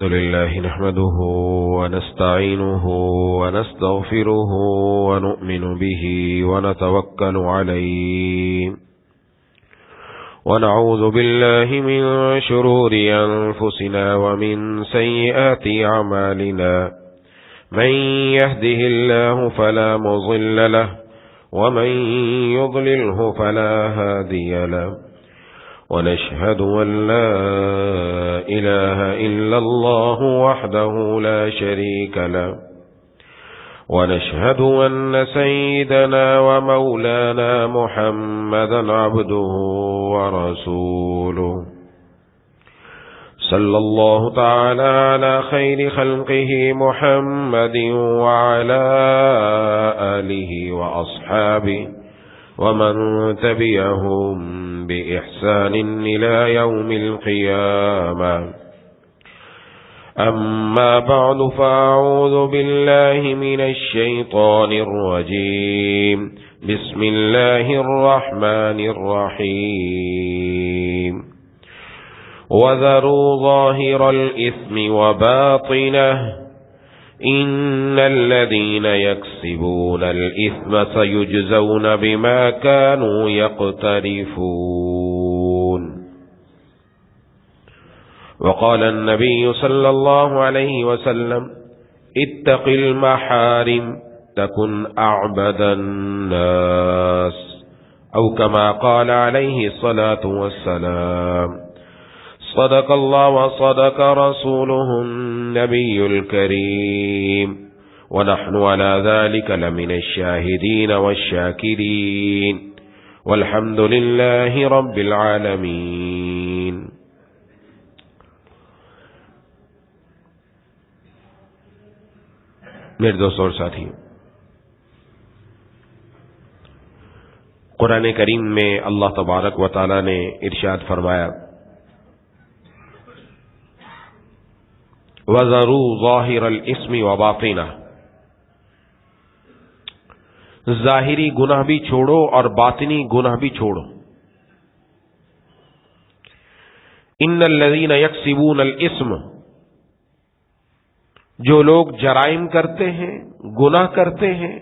لله نحمده ونستعينه ونستغفره ونؤمن به ونتوكل عليه ونعوذ بالله من شرور أنفسنا ومن سيئات أعمالنا من يهده الله فلا مضل له ومن يضلله فلا هادي له ونشهد أن لا إله إلا الله وحده لا شريك له ونشهد أن سيدنا ومولانا محمدا عبده ورسوله صلى الله تعالى على خير خلقه محمد وعلى آله وأصحابه ومن تبعهم بإحسان إلى يوم القيامة أما بعد فأعوذ بالله من الشيطان الرجيم بسم الله الرحمن الرحيم وذروا ظاهر الإثم وباطنه إن الذين يكسبون الإثم سيجزون بما كانوا يقترفون وقال النبي صلى الله عليه وسلم اتق المحارم تكن أعبد الناس أو كما قال عليه الصلاة والسلام صدق الله وصدق رسوله النبي الكريم ونحن على ذلك لمن الشاهدين والشاكرين والحمد لله رب العالمين. میرے دوستوں اور ساتھی، قرآن کریم میں اللہ تبارک و تعالی نے ارشاد فرمایا وَذَرُوا ظَاهِرَ الْإِثْمِ وَبَاطِنَهُ، ظاہری گناہ بھی چھوڑو اور باطنی گناہ بھی چھوڑو. ان الذین یکسبون الاسم، جو لوگ جرائم کرتے ہیں، گناہ کرتے ہیں،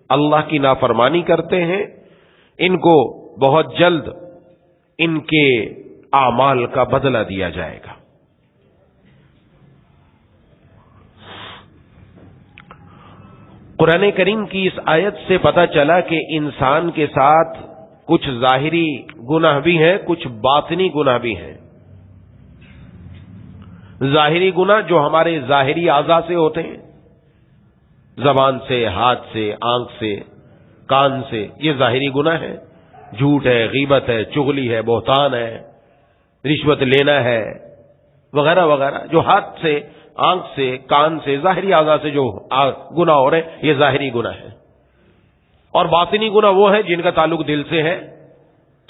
اللہ کی نافرمانی کرتے ہیں، ان کو بہت جلد ان کے اعمال کا بدلہ دیا جائے گا. قرآن کریم کی اس آیت سے پتہ چلا کہ انسان کے ساتھ کچھ ظاہری گناہ بھی ہیں، کچھ باطنی گناہ بھی ہیں. ظاہری گناہ جو ہمارے ظاہری اعضاء سے ہوتے ہیں، زبان سے، ہاتھ سے، آنکھ سے، کان سے، یہ ظاہری گناہ ہے. جھوٹ ہے، غیبت ہے، چغلی ہے، بہتان ہے، رشوت لینا ہے، وغیرہ وغیرہ، جو ہاتھ سے، آنکھ سے، کان سے، ظاہری اعضاء سے جو گناہ ہو رہے ہیں، یہ ظاہری گناہ ہے. اور باطنی گناہ وہ ہے جن کا تعلق دل سے ہے،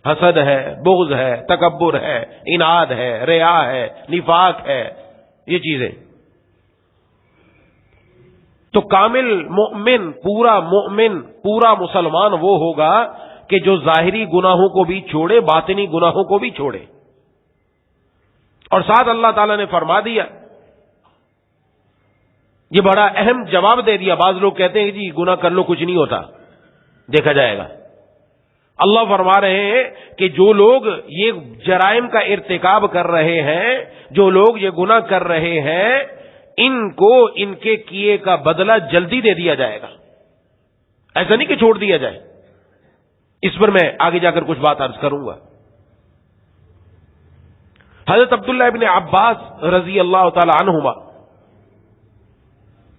حسد ہے، بغض ہے، تکبر ہے، اناد ہے، ریا ہے، نفاق ہے، یہ چیزیں. تو کامل مومن، پورا مسلمان وہ ہوگا کہ جو ظاہری گناہوں کو بھی چھوڑے، باطنی گناہوں کو بھی چھوڑے. اور ساتھ اللہ تعالیٰ نے فرما دیا، یہ بڑا اہم جواب دے دیا. بعض لوگ کہتے ہیں کہ جی گناہ کر لو کچھ نہیں ہوتا، دیکھا جائے گا. اللہ فرما رہے ہیں کہ جو لوگ یہ جرائم کا ارتکاب کر رہے ہیں، جو لوگ یہ گناہ کر رہے ہیں، ان کو ان کے کیے کا بدلہ جلدی دے دیا جائے گا. ایسا نہیں کہ چھوڑ دیا جائے. اس پر میں آگے جا کر کچھ بات عرض کروں گا. حضرت عبداللہ ابن عباس رضی اللہ تعالی عنہما،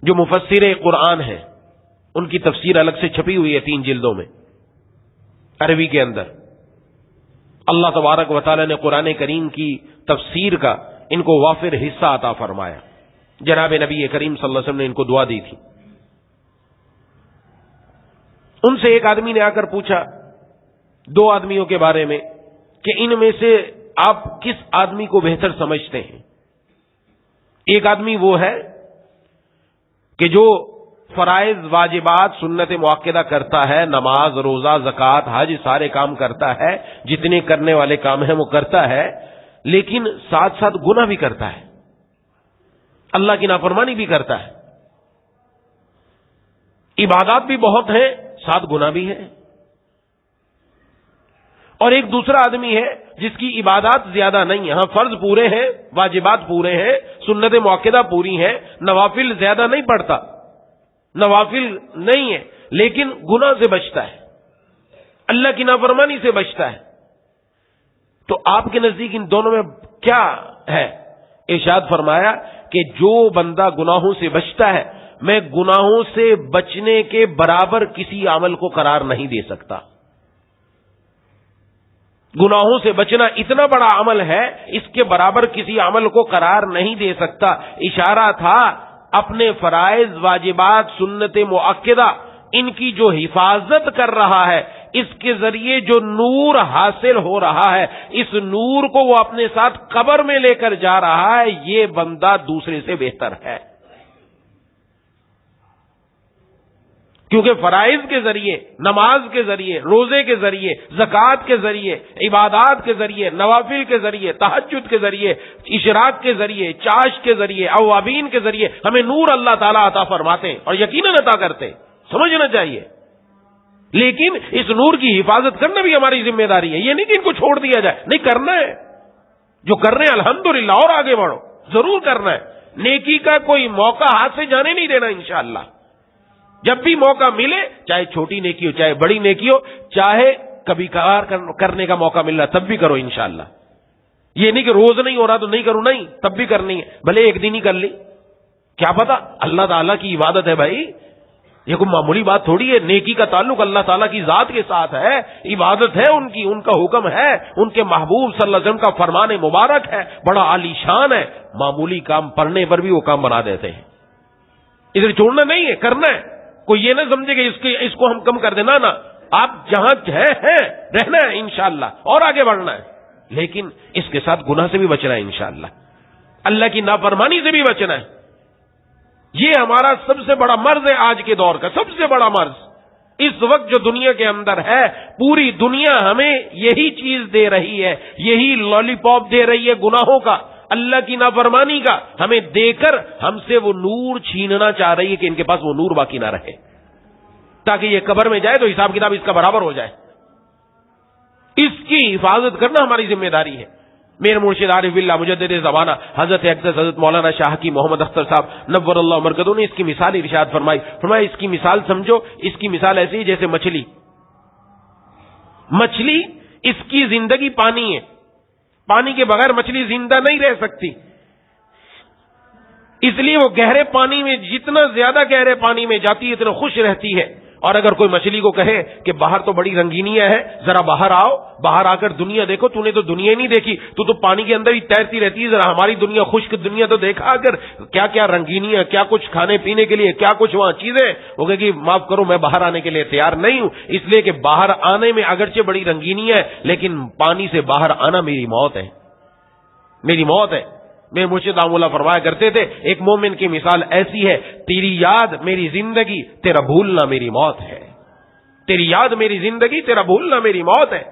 جو مفسر قرآن ہیں، ان کی تفسیر الگ سے چھپی ہوئی ہے 3 جلدوں میں عربی کے اندر. اللہ تبارک و تعالی نے قرآن کریم کی تفسیر کا ان کو وافر حصہ عطا فرمایا. جناب نبی کریم صلی اللہ علیہ وسلم نے ان کو دعا دی تھی. ان سے ایک آدمی نے آ کر پوچھا 2 آدمیوں کے بارے میں کہ ان میں سے آپ کس آدمی کو بہتر سمجھتے ہیں. ایک آدمی وہ ہے کہ جو فرائض، واجبات، سنت مؤکدہ کرتا ہے، نماز، روزہ، زکوٰۃ، حج، سارے کام کرتا ہے، جتنے کرنے والے کام ہیں وہ کرتا ہے، لیکن ساتھ ساتھ گناہ بھی کرتا ہے. اللہ کی نافرمانی بھی کرتا ہے، عبادات بھی بہت ہیں، ساتھ گناہ بھی ہیں. اور ایک دوسرا آدمی ہے جس کی عبادات زیادہ نہیں ہیں، ہاں فرض پورے ہیں، واجبات پورے ہیں، سنت مؤکدہ پوری ہیں، نوافل زیادہ نہیں پڑتا، نوافل نہیں ہے، لیکن گناہ سے بچتا ہے، اللہ کی نافرمانی سے بچتا ہے. تو آپ کے نزدیک ان دونوں میں کیا ہے؟ ارشاد فرمایا کہ جو بندہ گناہوں سے بچتا ہے، میں گناہوں سے بچنے کے برابر کسی عمل کو قرار نہیں دے سکتا. گناہوں سے بچنا اتنا بڑا عمل ہے، اس کے برابر کسی عمل کو قرار نہیں دے سکتا. اشارہ تھا اپنے فرائض، واجبات، سنت مؤکدہ، ان کی جو حفاظت کر رہا ہے، اس کے ذریعے جو نور حاصل ہو رہا ہے، اس نور کو وہ اپنے ساتھ قبر میں لے کر جا رہا ہے، یہ بندہ دوسرے سے بہتر ہے. کیونکہ فرائض کے ذریعے، نماز کے ذریعے، روزے کے ذریعے، زکوٰۃ کے ذریعے، عبادات کے ذریعے، نوافل کے ذریعے، تہجد کے ذریعے، اشراق کے ذریعے، چاش کے ذریعے، اوابین کے ذریعے ہمیں نور اللہ تعالیٰ عطا فرماتے ہیں اور یقیناً عطا کرتے ہیں. سمجھنا چاہیے. لیکن اس نور کی حفاظت کرنا بھی ہماری ذمہ داری ہے. یہ نہیں کہ ان کو چھوڑ دیا جائے، نہیں، کرنا ہے. جو کر رہے ہیں الحمدللہ، اور آگے بڑھو، ضرور کرنا ہے. نیکی کا کوئی موقع ہاتھ سے جانے نہیں دینا انشاءاللہ. جب بھی موقع ملے، چاہے چھوٹی نیکی ہو چاہے بڑی نیکی ہو، چاہے کبھی کبھار کرنے کا موقع مل رہا تب بھی کرو انشاءاللہ. یہ نہیں کہ روز نہیں ہو رہا تو نہیں کروں، نہیں، تب بھی کرنی ہے. بھلے ایک دن ہی کر لی، کیا پتا اللہ تعالیٰ کی عبادت ہے بھائی، یہ کوئی معمولی بات تھوڑی ہے. نیکی کا تعلق اللہ تعالیٰ کی ذات کے ساتھ ہے، عبادت ہے ان کی، ان کا حکم ہے، ان کے محبوب صلی اللہ علیہ وسلم کا فرمان مبارک ہے، بڑا عالی شان ہے. معمولی کام پڑھنے پر بھی وہ کام بنا دیتے ہیں. ادھر چھوڑنا نہیں ہے، کرنا ہے. کوئی یہ نہ سمجھے کہ اس کو ہم کم کر دینا، نا، آپ جہاں ہیں رہنا ہے انشاءاللہ اور آگے بڑھنا ہے. لیکن اس کے ساتھ گناہ سے بھی بچنا ہے انشاءاللہ، اللہ کی نافرمانی سے بھی بچنا ہے. یہ ہمارا سب سے بڑا مرض ہے آج کے دور کا، سب سے بڑا مرض اس وقت جو دنیا کے اندر ہے. پوری دنیا ہمیں یہی چیز دے رہی ہے، یہی لالی پاپ دے رہی ہے گناہوں کا، اللہ کی نافرمانی کا. ہمیں دے کر ہم سے وہ نور چھیننا چاہ رہی ہے کہ ان کے پاس وہ نور باقی نہ رہے، تاکہ یہ قبر میں جائے تو حساب کتاب اس کا برابر ہو جائے. اس کی حفاظت کرنا ہماری ذمہ داری ہے. میرے مرشد عارف باللہ مجدد زمانہ حضرت اقدس حضرت مولانا شاہ کی محمد اختر صاحب نور اللہ مرکزہ نے اس کی مثال ارشاد فرمایا اس کی مثال سمجھو. اس کی مثال ایسی ہے جیسے مچھلی اس کی زندگی پانی ہے، پانی کے بغیر مچھلی زندہ نہیں رہ سکتی. اس لیے وہ گہرے پانی میں، جتنا زیادہ گہرے پانی میں جاتی ہے اتنا خوش رہتی ہے. اور اگر کوئی مچھلی کو کہے کہ باہر تو بڑی رنگینیاں ہیں، ذرا باہر آؤ، باہر آ کر دنیا دیکھو، تو نے تو دنیا ہی نہیں دیکھی، تو پانی کے اندر ہی تیرتی رہتی ہے، ذرا ہماری دنیا، خشک دنیا تو دیکھا، اگر کیا کیا رنگینیاں، کیا کچھ کھانے پینے کے لیے، کیا کچھ وہاں چیزیں. وہ کہے کہ معاف کرو میں باہر آنے کے لیے تیار نہیں ہوں، اس لیے کہ باہر آنے میں اگرچہ بڑی رنگینیاں ہے، لیکن پانی سے باہر آنا میری موت ہے، میری موت ہے. میں مرشد اللہ فرمایا کرتے تھے ایک مومن کی مثال ایسی ہے، تیری یاد میری زندگی، تیرا بھولنا میری موت ہے. تیری یاد میری زندگی، تیرا بھولنا میری موت ہے.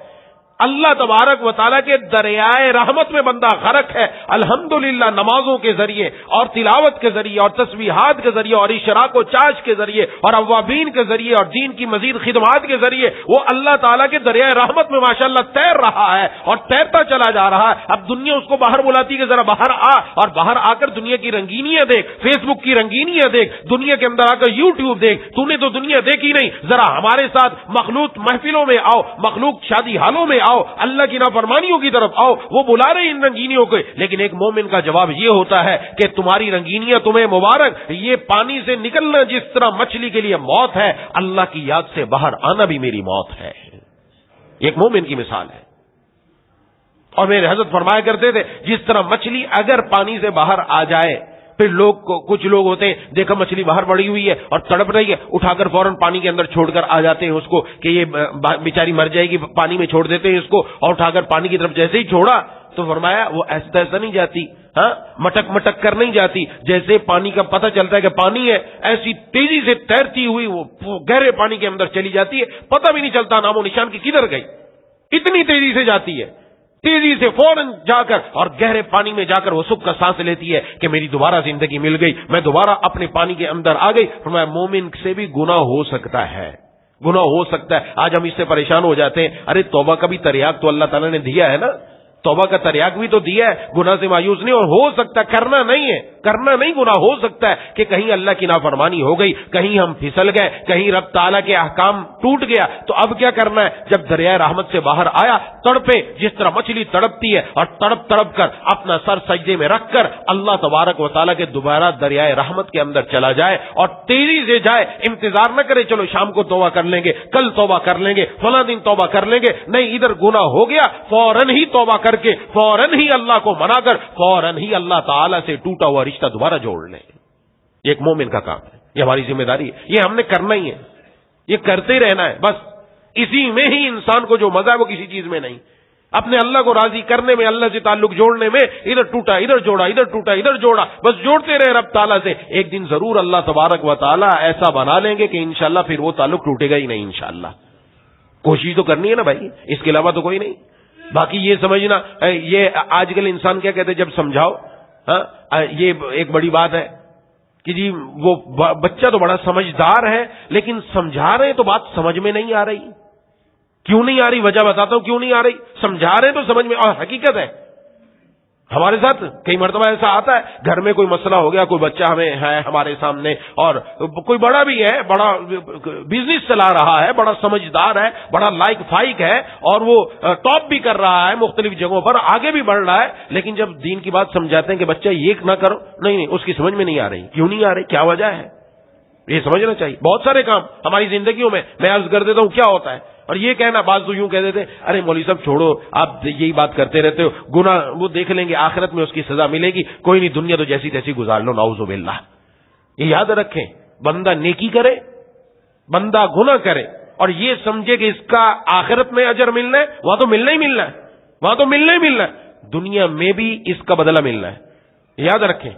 اللہ تبارک و تعالیٰ کے دریائے رحمت میں بندہ غرق ہے. الحمدللہ نمازوں کے ذریعے اور تلاوت کے ذریعے اور تسبیحات کے ذریعے اور اشراق و چاش کے ذریعے اور اوابین کے ذریعے اور دین کی مزید خدمات کے ذریعے وہ اللہ تعالیٰ کے دریائے رحمت میں ماشاءاللہ تیر رہا ہے اور تیرتا چلا جا رہا ہے. اب دنیا اس کو باہر بلاتی کہ ذرا باہر آ، اور باہر آ کر دنیا کی رنگینیاں دیکھ، فیس بک کی رنگینیاں دیکھ، دنیا کے اندر آ کر یوٹیوب دیکھ. تو نے تو دنیا دیکھی نہیں، ذرا ہمارے ساتھ مخلوط محفلوں میں آؤ، مخلوط شادی حالوں میں آؤ، اللہ کی نافرمانیوں کی طرف آؤ. وہ بلا رہے ان رنگینیوں کو، لیکن ایک مومن کا جواب یہ ہوتا ہے کہ تمہاری رنگینیاں تمہیں مبارک، یہ پانی سے نکلنا جس طرح مچھلی کے لیے موت ہے، اللہ کی یاد سے باہر آنا بھی میری موت ہے. ایک مومن کی مثال ہے. اور میرے حضرت فرمایا کرتے تھے جس طرح مچھلی اگر پانی سے باہر آ جائے، پھر کچھ لوگ ہوتے ہیں دیکھا مچھلی باہر پڑی ہوئی ہے اور تڑپ رہی ہے، اٹھا کر فوراً پانی کے اندر چھوڑ کر آ جاتے ہیں اس کو کہ یہ بیچاری مر جائے گی، پانی میں چھوڑ دیتے ہیں اس کو، اور اٹھا کر پانی کی طرف جیسے ہی چھوڑا تو فرمایا وہ ایسا نہیں جاتی، ہاں مٹک کر نہیں جاتی، جیسے پانی کا پتہ چلتا ہے کہ پانی ہے ایسی تیزی سے تیرتی ہوئی وہ گہرے پانی کے اندر چلی جاتی ہے، پتہ بھی نہیں چلتا نام و نشان کی کدھر گئی، اتنی تیزی سے جاتی ہے. تیزی سے فوراً جا کر اور گہرے پانی میں جا کر وہ سکھ کا سانس لیتی ہے کہ میری دوبارہ زندگی مل گئی، میں دوبارہ اپنے پانی کے اندر آ گئی۔ فرمایا مومن سے بھی گناہ ہو سکتا ہے، گناہ ہو سکتا ہے۔ آج ہم اس سے پریشان ہو جاتے ہیں، ارے توبہ کا بھی تریاق تو اللہ تعالیٰ نے دیا ہے نا، توبہ کا تریاق بھی تو دیا ہے، گناہ سے مایوس نہیں، اور ہو سکتا ہے کرنا نہیں ہے، کرنا نہیں گناہ ہو سکتا ہے کہ کہیں اللہ کی نافرمانی ہو گئی، کہیں ہم پھسل گئے، کہیں رب تعالیٰ کے احکام ٹوٹ گیا، تو اب کیا کرنا ہے؟ جب دریائے رحمت سے باہر آیا، تڑپے جس طرح مچھلی تڑپتی ہے، اور تڑپ تڑپ کر اپنا سر سجدے میں رکھ کر اللہ تبارک و تعالیٰ کے دوبارہ دریائے رحمت کے اندر چلا جائے اور تیزی سے جائے، انتظار نہ کرے چلو شام کو توبہ کر لیں گے، کل توبہ کر لیں گے، فلاں دن توبہ کر لیں گے، نہیں، ادھر گناہ ہو گیا فوراً ہی توبہ کر کے فوراً ہی اللہ کو منا کر فوراً ہی اللہ تعالیٰ سے ٹوٹا ہوا رشتہ دوبارہ جوڑ لیں۔ یہ ایک مومن کا کام ہے، یہ ہماری ذمہ داری ہے، یہ ہم نے کرنا ہی ہے، یہ کرتے رہنا ہے، بس اسی میں ہی انسان کو جو مزہ ہے وہ کسی چیز میں نہیں۔ اپنے اللہ کو راضی کرنے میں، اللہ سے تعلق جوڑنے میں، ادھر ٹوٹا ادھر جوڑا، ادھر ٹوٹا ادھر جوڑا، بس جوڑتے رہے رب تعالیٰ سے، ایک دن ضرور اللہ تبارک و تعالیٰ ایسا بنا لیں گے کہ انشاءاللہ پھر وہ تعلق ٹوٹے گا ہی نہیں انشاءاللہ۔ کوشش تو کرنی ہے نا بھائی، اس کے علاوہ تو کوئی نہیں۔ باقی یہ سمجھنا، یہ آج کل انسان کیا کہتے ہیں جب سمجھاؤ، یہ ایک بڑی بات ہے کہ جی وہ بچہ تو بڑا سمجھدار ہے لیکن سمجھا رہے ہیں تو بات سمجھ میں نہیں آ رہی۔ کیوں نہیں آ رہی؟ وجہ بتاتا ہوں کیوں نہیں آ رہی۔ سمجھا رہے ہیں تو سمجھ میں، اور حقیقت ہے ہمارے ساتھ کئی مرتبہ ایسا آتا ہے، گھر میں کوئی مسئلہ ہو گیا، کوئی بچہ ہمیں ہے ہمارے سامنے، اور کوئی بڑا بھی ہے، بڑا بزنس چلا رہا ہے، بڑا سمجھدار ہے، بڑا لائق فائق ہے، اور وہ ٹاپ بھی کر رہا ہے مختلف جگہوں پر، آگے بھی بڑھ رہا ہے، لیکن جب دین کی بات سمجھاتے ہیں کہ بچہ یہ نہ کرو، نہیں، اس کی سمجھ میں نہیں آ رہی۔ کیوں نہیں آ رہی؟ کیا وجہ ہے؟ یہ سمجھنا چاہیے۔ بہت سارے کام ہماری زندگیوں میں میں عرض کر دیتا ہوں کیا ہوتا ہے، اور یہ کہنا بعض تو یوں کہہ دیتے ارے مولوی صاحب چھوڑو، آپ یہی بات کرتے رہتے ہو، گناہ وہ دیکھ لیں گے، آخرت میں اس کی سزا ملے گی، کوئی نہیں، دنیا تو جیسی تیسی گزار لو، نعوذ باللہ۔ یہ یاد رکھیں، بندہ نیکی کرے، بندہ گناہ کرے، اور یہ سمجھے کہ اس کا آخرت میں اجر ملنا ہے، وہاں تو ملنا ہی ملنا ہے، وہاں تو ملنا ہی ملنا ہے، دنیا میں بھی اس کا بدلہ ملنا ہے۔ یاد رکھیں،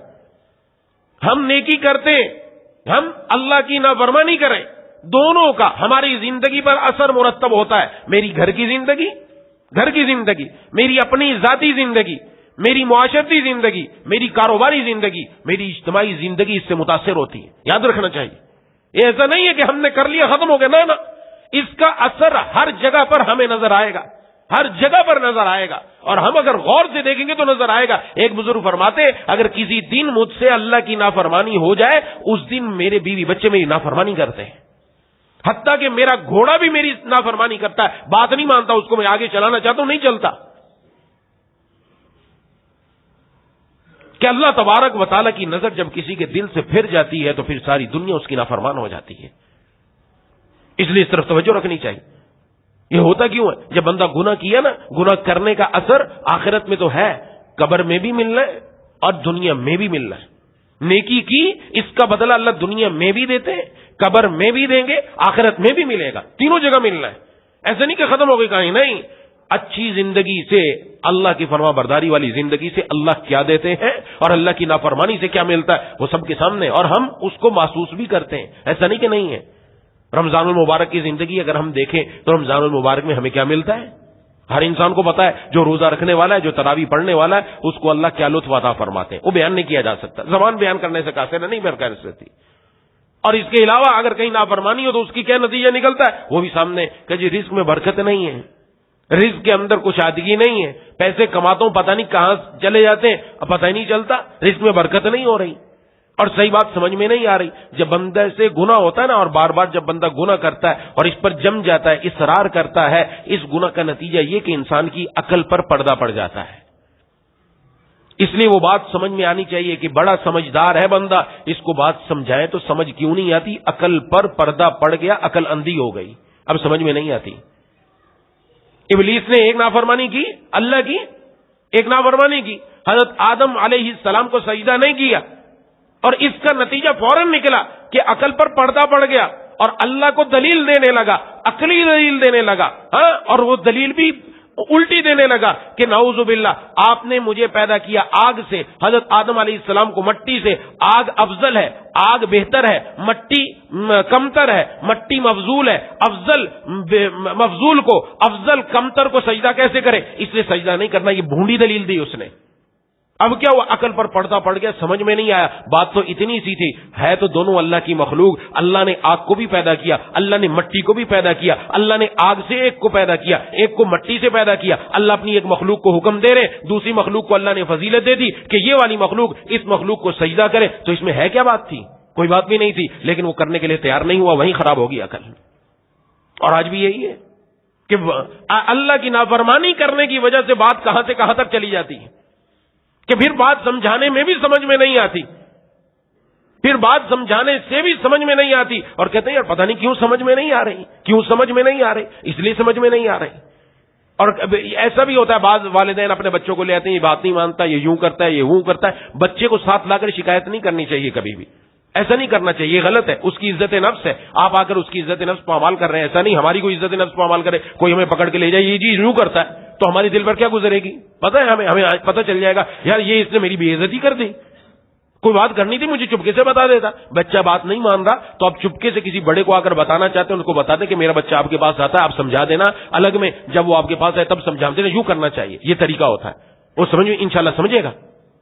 ہم نیکی کرتے، ہم اللہ کی نافرمانی کریں، دونوں کا ہماری زندگی پر اثر مرتب ہوتا ہے۔ میری گھر کی زندگی، میری اپنی ذاتی زندگی، میری معاشرتی زندگی، میری کاروباری زندگی، میری اجتماعی زندگی اس سے متاثر ہوتی ہے۔ یاد رکھنا چاہیے، یہ ایسا نہیں ہے کہ ہم نے کر لیا ختم ہو گیا، نہ، اس کا اثر ہر جگہ پر ہمیں نظر آئے گا، ہر جگہ پر نظر آئے گا، اور ہم اگر غور سے دیکھیں گے تو نظر آئے گا۔ ایک بزرگ فرماتے اگر کسی دن مجھ سے اللہ کی نافرمانی ہو جائے، اس دن میرے بیوی بچے میری نافرمانی کرتے ہیں، حتیٰ کہ میرا گھوڑا بھی میری نافرمانی کرتا ہے، بات نہیں مانتا، اس کو میں آگے چلانا چاہتا ہوں نہیں چلتا۔ کہ اللہ تبارک و تعالیٰ کی نظر جب کسی کے دل سے پھر جاتی ہے تو پھر ساری دنیا اس کی نافرمان ہو جاتی ہے۔ اس لیے اس طرف توجہ رکھنی چاہیے۔ یہ ہوتا کیوں ہے؟ جب بندہ گناہ کیا نا، گناہ کرنے کا اثر آخرت میں تو ہے، قبر میں بھی ملنا ہے اور دنیا میں بھی ملنا ہے۔ نیکی کی اس کا بدلہ اللہ دنیا میں بھی دیتے ہیں، قبر میں بھی دیں گے، آخرت میں بھی ملے گا، تینوں جگہ ملنا ہے۔ ایسا نہیں کہ ختم ہو گئی کہیں، نہیں، اچھی زندگی سے، اللہ کی فرما برداری والی زندگی سے اللہ کیا دیتے ہیں اور اللہ کی نافرمانی سے کیا ملتا ہے وہ سب کے سامنے، اور ہم اس کو محسوس بھی کرتے ہیں، ایسا نہیں کہ نہیں ہے۔ رمضان المبارک کی زندگی اگر ہم دیکھیں تو رمضان المبارک میں ہمیں کیا ملتا ہے؟ ہر انسان کو پتا ہے، جو روزہ رکھنے والا ہے، جو تراویح پڑھنے والا ہے، اس کو اللہ کیا لطف عطا فرماتے ہیں، وہ بیان نہیں کیا جا سکتا، زبان بیان کرنے سے قاصر نہیں برقرار رہتی۔ اور اس کے علاوہ اگر کہیں نافرمانی ہو تو اس کی کیا نتیجہ نکلتا ہے، وہ بھی سامنے کہ جی رزق میں برکت نہیں ہے، رزق کے اندر کچھ آدگی نہیں ہے، پیسے کماتا ہوں پتہ نہیں کہاں چلے جاتے ہیں، اب پتہ ہی نہیں چلتا، رزق میں برکت نہیں ہو رہی، اور صحیح بات سمجھ میں نہیں آ رہی۔ جب بندہ سے گناہ ہوتا ہے نا، اور بار بار جب بندہ گناہ کرتا ہے اور اس پر جم جاتا ہے، اصرار کرتا ہے، اس گناہ کا نتیجہ یہ کہ انسان کی عقل پر پردہ پڑ جاتا ہے۔ اس لیے وہ بات سمجھ میں آنی چاہیے کہ بڑا سمجھدار ہے بندہ، اس کو بات سمجھائے تو سمجھ کیوں نہیں آتی؟ عقل پر پردہ پڑ گیا، عقل اندھی ہو گئی، اب سمجھ میں نہیں آتی۔ ابلیس نے ایک نافرمانی کی، اللہ کی ایک نافرمانی کی، حضرت آدم علیہ السلام کو سجدہ نہیں کیا، اور اس کا نتیجہ فوراً نکلا کہ عقل پر پردہ پڑ گیا اور اللہ کو دلیل دینے لگا، عقلی دلیل دینے لگا، ہاں، اور وہ دلیل بھی الٹی دینے لگا کہ نعوذ باللہ آپ نے مجھے پیدا کیا آگ سے، حضرت آدم علیہ السلام کو مٹی سے، آگ افضل ہے، آگ بہتر ہے، مٹی کمتر ہے، مٹی مفضول ہے، افضل مفضول کو، افضل کمتر کو سجدہ کیسے کرے؟ اس لیے سجدہ نہیں کرنا، یہ بھونڈی دلیل دی اس نے۔ اب کیا ہوا؟ عقل پر پردہ پڑ گیا، سمجھ میں نہیں آیا۔ بات تو اتنی سی تھی، ہے تو دونوں اللہ کی مخلوق، اللہ نے آگ کو بھی پیدا کیا، اللہ نے مٹی کو بھی پیدا کیا، اللہ نے آگ سے ایک کو پیدا کیا، ایک کو مٹی سے پیدا کیا۔ اللہ اپنی ایک مخلوق کو حکم دے رہے، دوسری مخلوق کو اللہ نے فضیلت دے دی کہ یہ والی مخلوق اس مخلوق کو سجدہ کرے، تو اس میں ہے کیا بات تھی؟ کوئی بات بھی نہیں تھی، لیکن وہ کرنے کے لیے تیار نہیں ہوا، وہیں خراب ہوگی عقل۔ اور آج بھی یہی ہے کہ اللہ کی نافرمانی کرنے کی وجہ سے بات کہاں سے کہاں تک چلی جاتی ہے کہ پھر بات سمجھانے میں بھی سمجھ میں نہیں آتی، پھر بات سمجھانے سے بھی سمجھ میں نہیں آتی، اور کہتے ہیں یار پتہ نہیں کیوں سمجھ میں نہیں آ رہی، کیوں سمجھ میں نہیں آ رہی، اس لیے سمجھ میں نہیں آ رہی۔ اور ایسا بھی ہوتا ہے، بعض والدین اپنے بچوں کو لے آتے ہیں، یہ بات نہیں مانتا، یہ یوں کرتا ہے، یہ وہ کرتا ہے، بچے کو ساتھ لا کر شکایت نہیں کرنی چاہیے کبھی بھی، ایسا نہیں کرنا چاہیے، یہ غلط ہے، اس کی عزت نفس ہے، آپ آ کر اس کی عزت نفس پامال کر رہے ہیں، ایسا نہیں، ہماری کوئی عزت نفس پامال کرے، کوئی ہمیں پکڑ کے لے جائے یہ جی یوں کرتا ہے تو ہماری دل پر کیا گزرے گی؟ پتہ ہے ہمیں پتہ چل جائے گا یار یہ اس نے میری بے عزتی کر دی، کوئی بات کرنی تھی مجھے چپکے سے بتا دیتا۔ بچہ بات نہیں مان رہا تو آپ چپکے سے کسی بڑے کو آ کر بتانا چاہتے ہیں، ان کو بتا دیں کہ میرا بچہ آپ کے پاس آتا ہے، آپ سمجھا دینا الگ میں، جب وہ آپ کے پاس آئے تب سمجھا دینا، یوں کرنا چاہیے، یہ طریقہ ہوتا ہے، وہ سمجھ میں انشاءاللہ سمجھے گا،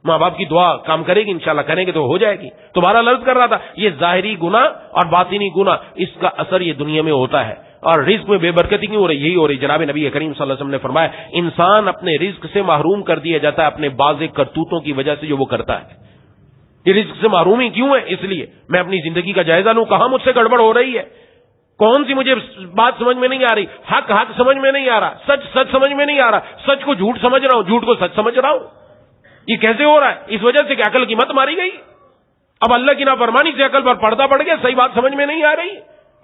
ماں باپ کی دعا کام کرے گی، انشاءاللہ کریں گے تو ہو جائے گی۔ تو بہرحال عرض کر رہا تھا، یہ ظاہری گناہ اور باطنی گناہ، اس کا اثر یہ دنیا میں ہوتا ہے، اور رزق میں بے برکتی کیوں ہو رہی؟ یہی ہو رہی۔ جناب نبی کریم صلی اللہ علیہ وسلم نے فرمایا انسان اپنے رزق سے محروم کر دیا جاتا ہے اپنے بعض کرتوتوں کی وجہ سے جو وہ کرتا ہے۔ یہ رزق سے محرومی کیوں ہے؟ اس لیے میں اپنی زندگی کا جائزہ لوں، کہاں مجھ سے گڑبڑ ہو رہی ہے، کون سی مجھے بات سمجھ میں نہیں آ رہی، حق سمجھ میں نہیں آ رہا، سچ سمجھ میں نہیں آ رہا، سچ کو جھوٹ سمجھ رہا ہوں، جھوٹ کو سچ سمجھ رہا ہوں، یہ کیسے ہو رہا ہے؟ اس وجہ سے کہ عقل کی مت ماری گئی، اب اللہ کی نافرمانی سے عقل پر پردہ پڑ گیا، صحیح بات سمجھ میں نہیں آ رہی،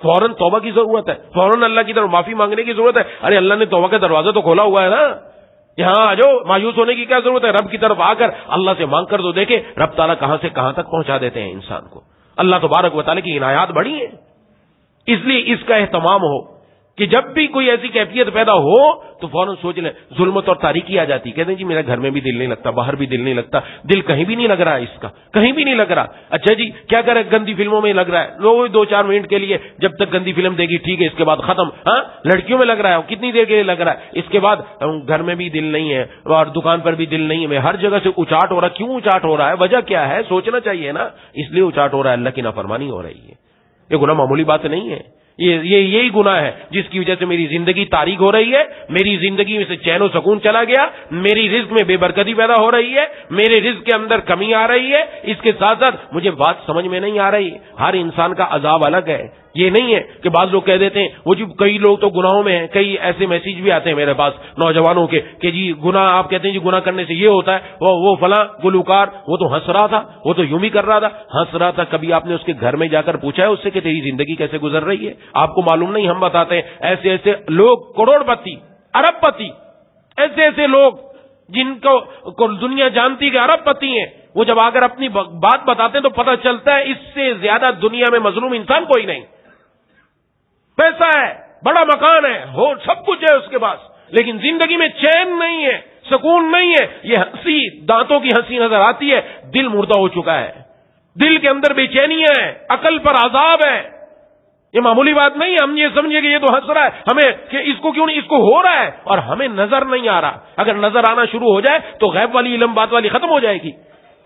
فوراً توبہ کی ضرورت ہے، فوراً اللہ کی طرف معافی مانگنے کی ضرورت ہے۔ ارے اللہ نے توبہ کا دروازہ تو کھولا ہوا ہے نا، یہاں آ جاؤ، مایوس ہونے کی کیا ضرورت ہے؟ رب کی طرف آ کر اللہ سے مانگ کر تو دیکھے رب تعالیٰ کہاں سے کہاں تک پہنچا دیتے ہیں انسان کو۔ اللہ تبارک و تعالیٰ کی عنایات بڑی ہیں، اس لیے اس کا اہتمام ہو کہ جب بھی کوئی ایسی کیفیت پیدا ہو تو فوراً سوچ لیں، ظلمت اور تاریکی آ جاتی، کہتے ہیں جی میرا گھر میں بھی دل نہیں لگتا، باہر بھی دل نہیں لگتا، دل کہیں بھی نہیں لگ رہا ہے، اس کا کہیں بھی نہیں لگ رہا۔ اچھا جی کیا کرے؟ گندی فلموں میں لگ رہا ہے، لوگ 2-4 منٹ کے لیے جب تک گندی فلم دے گی ٹھیک ہے، اس کے بعد ختم۔ ہاں لڑکیوں میں لگ رہا ہے، کتنی دیر کے لیے لگ رہا ہے، اس کے بعد گھر میں بھی دل نہیں ہے اور دکان پر بھی دل نہیں ہے، میں ہر جگہ سے اچاٹ ہو رہا ہے۔ کیوں اچاٹ ہو رہا ہے؟ وجہ کیا ہے؟ سوچنا چاہیے نا، اس لیے اچاٹ ہو رہا ہے، اللہ کی نافرمانی ہو رہی ہے۔ یہ گناہ معمولی بات نہیں ہے، یہی گناہ ہے جس کی وجہ سے میری زندگی تاریک ہو رہی ہے، میری زندگی میں سے چین و سکون چلا گیا، میری رزق میں بے برکتی پیدا ہو رہی ہے، میرے رزق کے اندر کمی آ رہی ہے، اس کے ساتھ ساتھ مجھے بات سمجھ میں نہیں آ رہی۔ ہر انسان کا عذاب الگ ہے، یہ نہیں ہے کہ بعض لوگ کہہ دیتے ہیں وہ جی کئی لوگ تو گناہوں میں ہیں، کئی ایسے میسیج بھی آتے ہیں میرے پاس نوجوانوں کے کہ جی گناہ، آپ کہتے ہیں جی گناہ کرنے سے یہ ہوتا ہے، وہ فلاں گلوکار وہ تو ہنس رہا تھا، وہ تو یوں بھی کر رہا تھا، ہنس رہا تھا، کبھی آپ نے اس کے گھر میں جا کر پوچھا ہے اس سے کہ تیری زندگی کیسے گزر رہی ہے؟ آپ کو معلوم نہیں، ہم بتاتے ہیں۔ ایسے ایسے لوگ، کروڑ پتی، ارب پتی، ایسے ایسے لوگ جن کو دنیا جانتی کہ ارب پتی ہیں، وہ جب آ کر اپنی بات بتاتے ہیں تو پتہ چلتا ہے اس سے زیادہ دنیا میں مظلوم انسان کوئی نہیں۔ پیسہ ہے، بڑا مکان ہے، ہو سب کچھ ہے اس کے پاس، لیکن زندگی میں چین نہیں ہے، سکون نہیں ہے، یہ ہنسی دانتوں کی ہنسی نظر آتی ہے، دل مردہ ہو چکا ہے، دل کے اندر بے چینیاں ہیں، عقل پر عذاب ہے۔ یہ معمولی بات نہیں ہے، ہم یہ سمجھے کہ یہ تو ہنس رہا ہے، ہمیں کہ اس کو کیوں نہیں، اس کو ہو رہا ہے اور ہمیں نظر نہیں آ رہا۔ اگر نظر آنا شروع ہو جائے تو غیب والی علم بات والی ختم ہو جائے گی۔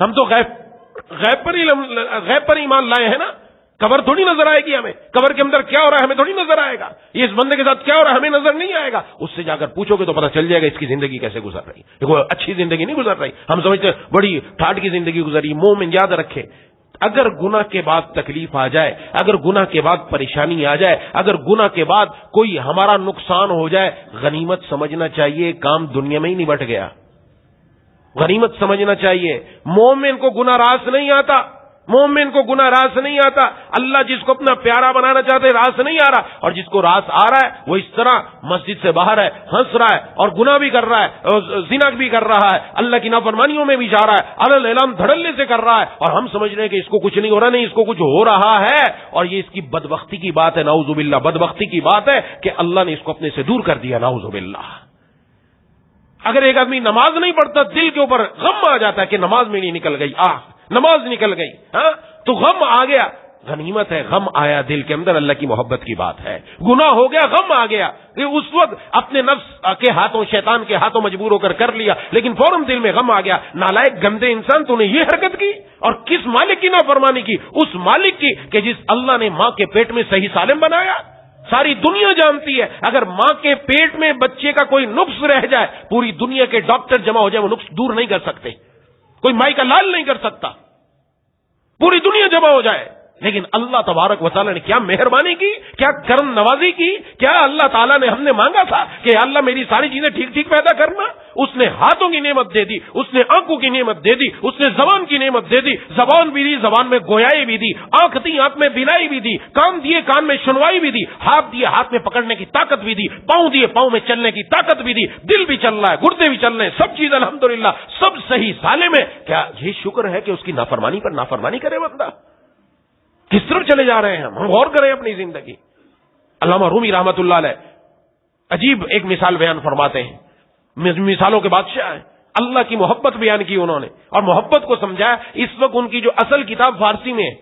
ہم تو غیب پر ایمان لائے ہیں نا، قبر تھوڑی نظر آئے گی ہمیں، قبر کے اندر کیا ہو رہا ہے ہمیں تھوڑی نظر آئے گا، یہ اس بندے کے ساتھ کیا ہو رہا ہے ہمیں نظر نہیں آئے گا، اس سے جا کر پوچھو گے تو پتہ چل جائے گا اس کی زندگی کیسے گزر رہی ہے۔ دیکھو اچھی زندگی نہیں گزر رہی، ہم سمجھتے ہیں بڑی ٹھاٹ کی زندگی گزری۔ مومن یاد رکھے، اگر گناہ کے بعد تکلیف آ جائے، اگر گناہ کے بعد پریشانی آ جائے، اگر گناہ کے بعد کوئی ہمارا نقصان ہو جائے، غنیمت سمجھنا چاہیے کام دنیا میں ہی نبٹ گیا، غنیمت سمجھنا چاہیے۔ مومن کو گناہ راس نہیں آتا، مومن کو گناہ راس نہیں آتا۔ اللہ جس کو اپنا پیارا بنانا چاہتے ہیں راس نہیں آ رہا، اور جس کو راس آ رہا ہے وہ اس طرح مسجد سے باہر ہے، ہنس رہا ہے اور گناہ بھی کر رہا ہے، زنا بھی کر رہا ہے، اللہ کی نافرمانیوں میں بھی جا رہا ہے، علل اعلان دھڑلے سے کر رہا ہے، اور ہم سمجھ رہے ہیں کہ اس کو کچھ نہیں ہو رہا، نہیں اس کو کچھ ہو رہا ہے، اور یہ اس کی بدبختی کی بات ہے، نعوذ باللہ، بدبختی کی بات ہے کہ اللہ نے اس کو اپنے سے دور کر دیا، نعوذ باللہ۔ اگر ایک آدمی نماز نہیں پڑھتا، دل کے اوپر غم آ جاتا ہے کہ نماز میری نکل گئی، نماز نکل گئی، ہاں تو غم آ گیا، غنیمت ہے، غم آیا دل کے اندر، اللہ کی محبت کی بات ہے۔ گناہ ہو گیا، غم آ گیا کہ اس وقت اپنے نفس کے ہاتھوں، شیطان کے ہاتھوں مجبور ہو کر لیا، لیکن فوراً دل میں غم آ گیا، نالائق گندے انسان تو نے یہ حرکت کی، اور کس مالک کی نافرمانی کی؟ اس مالک کی کہ جس اللہ نے ماں کے پیٹ میں صحیح سالم بنایا۔ ساری دنیا جانتی ہے اگر ماں کے پیٹ میں بچے کا کوئی نقص رہ جائے، پوری دنیا کے ڈاکٹر جمع ہو جائے، وہ نقص دور نہیں کر سکتے، کوئی مائی کا لال نہیں کر سکتا، پوری دنیا جمع ہو جائے، لیکن اللہ تبارک و تعالیٰ نے کیا مہربانی کی، کیا کرم نوازی کی، کیا اللہ تعالیٰ نے ہم نے مانگا تھا کہ اللہ میری ساری چیزیں ٹھیک ٹھیک پیدا کرنا؟ اس نے ہاتھوں کی نعمت دے دی، اس نے آنکھوں کی نعمت دے دی، اس نے زبان کی نعمت دے دی، زبان بھی دی، زبان میں گویائی بھی دی، آنکھ دی، آنکھ میں بینائی بھی دی، کان دیے، کان میں سنوائی بھی دی، ہاتھ دیے، ہاتھ میں پکڑنے کی طاقت بھی دی، پاؤں دیے، پاؤں میں چلنے کی طاقت بھی دی، دل بھی چل رہا ہے، گردے بھی چل رہے ہیں، سب چیز الحمدللہ سب صحیح سالم ہے۔ کیا یہ شکر ہے کہ اس کی نافرمانی پر نافرمانی کرے بندہ؟ کس طرف چلے جا رہے ہیں ہم غور کریں اپنی زندگی۔ علامہ رومی رحمت اللہ علیہ عجیب ایک مثال بیان فرماتے ہیں، مثالوں کے بادشاہ ہیں، اللہ کی محبت بیان کی انہوں نے اور محبت کو سمجھایا۔ اس وقت ان کی جو اصل کتاب فارسی میں ہے،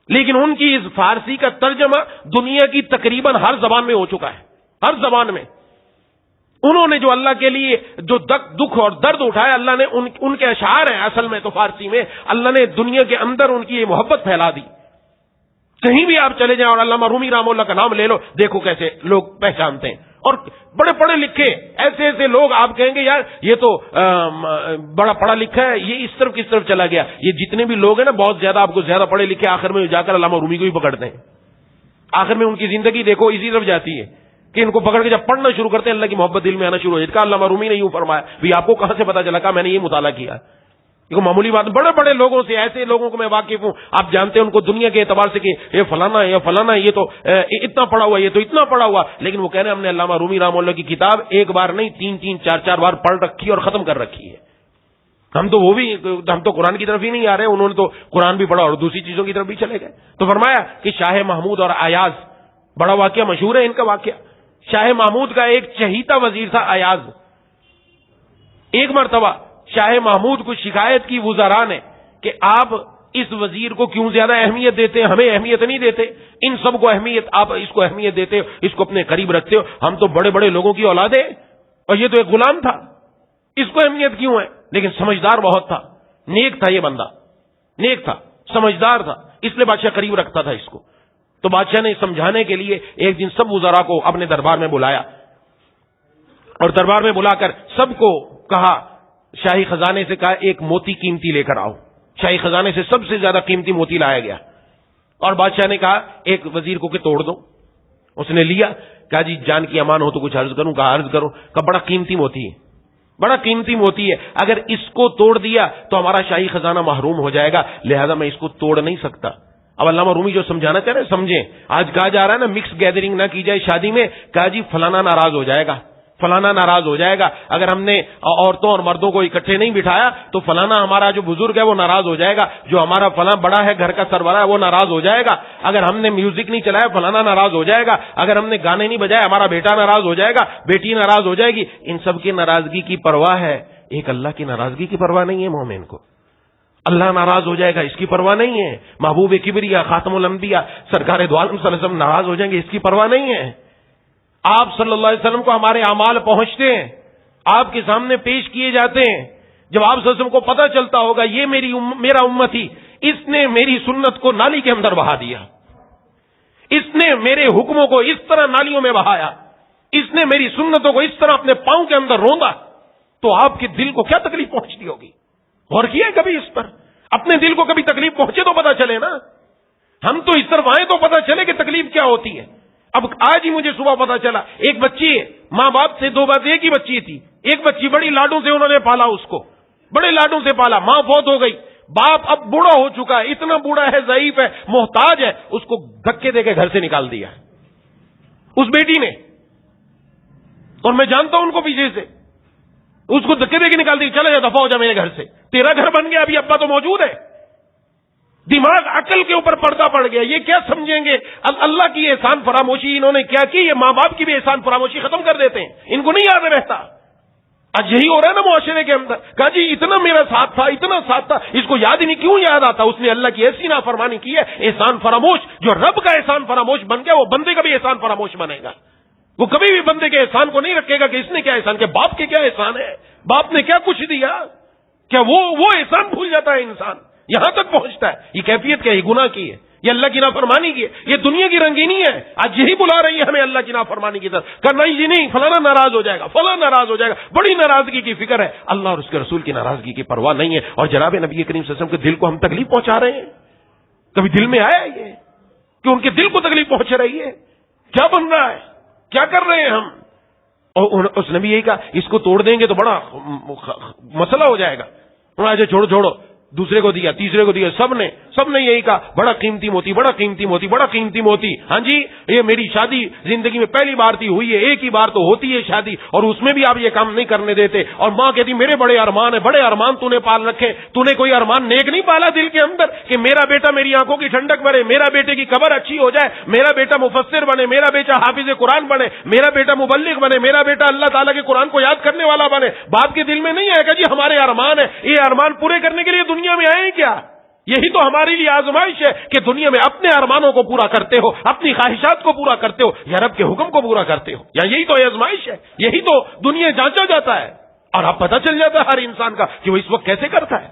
لیکن ان کی اس فارسی کا ترجمہ دنیا کی تقریباً ہر زبان میں ہو چکا ہے، ہر زبان میں۔ انہوں نے جو اللہ کے لیے جو دکھ اور درد اٹھایا، اللہ نے ان کے اشعار ہیں اصل میں تو فارسی میں، اللہ نے دنیا کے اندر ان کی یہ محبت پھیلا دی۔ کہیں بھی آپ چلے جائیں اور علامہ رومی رحمہ اللہ کا نام لے لو، دیکھو کیسے لوگ پہچانتے ہیں، اور بڑے پڑھے لکھے ایسے ایسے لوگ آپ کہیں گے یار یہ تو بڑا پڑھا لکھا ہے، یہ اس طرف کس طرف چلا گیا۔ یہ جتنے بھی لوگ ہیں نا بہت زیادہ آپ کو زیادہ پڑھے لکھے، آخر میں جا کر علامہ رومی کو ہی پکڑتے ہیں، آخر میں ان کی زندگی دیکھو اسی طرف جاتی ہے کہ ان کو پکڑ کے جب پڑھنا شروع کرتے ہیں اللہ کی محبت دل میں آنا شروع ہو جاتی ہے۔ علامہ رومی نے یوں فرمایا، بھی آپ کو کہاں سے پتا چلا؟ کہا میں نے یہ مطالعہ کیا۔ دیکھو معمولی بات، بڑے بڑے لوگوں سے، ایسے لوگوں کو میں واقف ہوں، آپ جانتے ہیں ان کو دنیا کے اعتبار سے کہ یہ فلانا ہے، یہ فلانا ہے، یہ تو اتنا پڑھا ہوا، یہ تو اتنا پڑھا ہوا، لیکن وہ کہہ رہے ہیں ہم نے علامہ رومی رحمہ اللہ کی کتاب ایک بار نہیں تین چار بار پڑھ رکھی اور ختم کر رکھی ہے۔ ہم تو قرآن کی طرف ہی نہیں آ رہے، انہوں نے تو قرآن بھی پڑھا اور دوسری چیزوں کی طرف بھی چلے گئے۔ تو فرمایا کہ شاہ محمود اور ایاز، بڑا واقعہ مشہور ہے ان کا واقعہ۔ شاہ محمود کا ایک چہیتا وزیر تھا ایاز۔ ایک مرتبہ شاہ محمود کو شکایت کی وزراء نے کہ آپ اس وزیر کو کیوں زیادہ اہمیت دیتے ہیں، ہمیں اہمیت نہیں دیتے، ان سب کو اہمیت، آپ اس کو اہمیت دیتے ہو، اس کو اپنے قریب رکھتے ہو، ہم تو بڑے بڑے لوگوں کی اولاد ہے اور یہ تو ایک غلام تھا، اس کو اہمیت کیوں ہے؟ لیکن سمجھدار بہت تھا، نیک تھا، یہ بندہ نیک تھا، سمجھدار تھا، اس لیے بادشاہ قریب رکھتا تھا اس کو۔ تو بادشاہ نے سمجھانے کے لیے ایک دن سب وزراء کو اپنے دربار میں بلایا اور دربار میں بلا کر سب کو کہا، شاہی خزانے سے کہا ایک موتی قیمتی لے کر آؤ۔ شاہی خزانے سے سب سے زیادہ قیمتی موتی لایا گیا اور بادشاہ نے کہا ایک وزیر کو کہ توڑ دو۔ اس نے لیا، کہا جی جان کی امان ہو تو کچھ عرض کروں؟ کہا عرض کرو۔ کہا بڑا قیمتی موتی ہے، بڑا قیمتی موتی ہے، اگر اس کو توڑ دیا تو ہمارا شاہی خزانہ محروم ہو جائے گا، لہذا میں اس کو توڑ نہیں سکتا۔ اب علامہ رومی جو سمجھانا چاہ رہے ہیں سمجھیں، آج کہا جا رہا ہے نا مکس گیدرنگ نہ کی جائے شادی میں، کہا جی فلانا ناراض ہو جائے گا، فلانا ناراض ہو جائے گا، اگر ہم نے عورتوں اور مردوں کو اکٹھے نہیں بٹھایا تو فلانا ہمارا جو بزرگ ہے وہ ناراض ہو جائے گا، جو ہمارا فلاں بڑا ہے گھر کا سربراہ ہے وہ ناراض ہو جائے گا، اگر ہم نے میوزک نہیں چلایا فلانا ناراض ہو جائے گا، اگر ہم نے گانے نہیں بجائے ہمارا بیٹا ناراض ہو جائے گا، بیٹی ناراض ہو جائے گی۔ ان سب کی ناراضگی کی پرواہ ہے، ایک اللہ کی ناراضگی کی پرواہ نہیں ہے مومن کو۔ اللہ ناراض ہو جائے گا اس کی پرواہ نہیں ہے، محبوب کبریا خاتم الانبیاء سرکار دو عالم صلی اللہ علیہ وسلم ناراض ہو جائیں گے اس کی پرواہ نہیں ہے۔ آپ صلی اللہ علیہ وسلم کو ہمارے اعمال پہنچتے ہیں، آپ کے سامنے پیش کیے جاتے ہیں، جب آپ صلی اللہ علیہ وسلم کو پتہ چلتا ہوگا یہ میرا امتی، اس نے میری سنت کو نالی کے اندر بہا دیا، اس نے میرے حکموں کو اس طرح نالیوں میں بہایا، اس نے میری سنتوں کو اس طرح اپنے پاؤں کے اندر روندا، تو آپ کے دل کو کیا تکلیف پہنچتی ہوگی؟ غور کیا ہے کبھی اس پر؟ اپنے دل کو کبھی تکلیف پہنچے تو پتہ چلے نا، ہم تو اس طرف آئے تو پتہ چلے کہ تکلیف کیا ہوتی ہے۔ اب آج ہی مجھے صبح پتا چلا، ایک بچی ہے، ماں باپ سے دو بات، ایک ہی بچی تھی، ایک بچی بڑی لاڈوں سے انہوں نے پالا، اس کو بڑے لاڈوں سے پالا، ماں فوت ہو گئی، باپ اب بوڑھا ہو چکا ہے، اتنا بوڑھا ہے، ضعیف ہے، محتاج ہے، اس کو دھکے دے کے گھر سے نکال دیا اس بیٹی نے، اور میں جانتا ہوں ان کو پیچھے سے، اس کو دھکے دے کے نکال دیا، چلا جا دفعہ ہو جا میرے گھر سے، تیرا گھر بن گیا، ابھی ابا تو موجود ہے۔ دماغ عقل کے اوپر پردہ پڑ گیا، یہ کیا سمجھیں گے اللہ کی احسان فراموشی انہوں نے کیا کی، یہ ماں باپ کی بھی احسان فراموشی ختم کر دیتے ہیں، ان کو نہیں یاد رہتا۔ آج یہی ہو رہا ہے نا معاشرے کے اندر. کہا جی اتنا میرا ساتھ تھا، اتنا ساتھ تھا، اس کو یاد ہی نہیں. کیوں یاد آتا؟ اس نے اللہ کی ایسی نافرمانی کی ہے. احسان فراموش، جو رب کا احسان فراموش بن گیا وہ بندے کا بھی احسان فراموش بنے گا. وہ کبھی بھی بندے کے احسان کو نہیں رکھے گا کہ اس نے کیا احسان کیا، باپ کے کیا احسان ہے، باپ نے کیا کچھ دیا. کیا وہ احسان بھول جاتا ہے انسان، یہاں تک پہنچتا ہے. یہ کیفیت کیا ہے؟ یہ گناہ کی ہے، یہ اللہ کی نافرمانی کی ہے، یہ دنیا کی رنگینی ہے. آج یہی بلا رہی ہے ہمیں اللہ کی نافرمانی کی طرف. کرنا ہی نہیں، فلانا ناراض ہو جائے گا، فلاں ناراض ہو جائے گا. بڑی ناراضگی کی فکر ہے، اللہ اور اس کے رسول کی ناراضگی کی پرواہ نہیں ہے. اور جناب نبی کریم صلی اللہ علیہ وسلم کے دل کو ہم تکلیف پہنچا رہے ہیں. کبھی دل میں آیا یہ کہ ان کے دل کو تکلیف پہنچ رہی ہے؟ کیا بن رہا ہے، کیا کر رہے ہیں ہم؟ اور اس نے بھی یہی کہا اس کو توڑ دیں گے تو بڑا مسئلہ ہو جائے گا. چھوڑو، دوسرے کو دیا، تیسرے کو دیا، سب نے یہی کہا بڑا قیمتی موتی، بڑا قیمتی موتی، بڑا قیمتی موتی. ہاں جی، یہ میری شادی زندگی میں پہلی بار تھی، ہوئی ہے ایک ہی بار تو ہوتی ہے شادی، اور اس میں بھی آپ یہ کام نہیں کرنے دیتے. اور ماں کہتی میرے بڑے ارمان ہیں، بڑے ارمان تو نے پال رکھے. تو نے کوئی ارمان نیک نہیں پالا دل کے اندر کہ میرا بیٹا میری آنکھوں کی ٹھنڈک بنے، میرا بیٹے کی قبر اچھی ہو جائے، میرا بیٹا مفسر بنے، میرا بیٹا حافظ قرآن بنے، میرا بیٹا مبلغ بنے، میرا بیٹا اللہ تعالیٰ کے قرآن کو یاد کرنے والا بنے. باپ کے دل میں نہیں آئے گا جی ہمارے ارمان ہیں، یہ ارمان پورے کرنے کے لیے دنیا میں آئے ہیں کیا؟ یہی تو ہمارے لیے آزمائش ہے کہ دنیا میں اپنے ارمانوں کو پورا کرتے ہو، اپنی خواہشات کو پورا کرتے ہو، یا رب کے حکم کو پورا کرتے ہو. یا یہی تو آزمائش ہے، یہی تو دنیا جانچا جاتا ہے. اور اب پتہ چل جاتا ہے ہر انسان کا کہ وہ اس وقت کیسے کرتا ہے.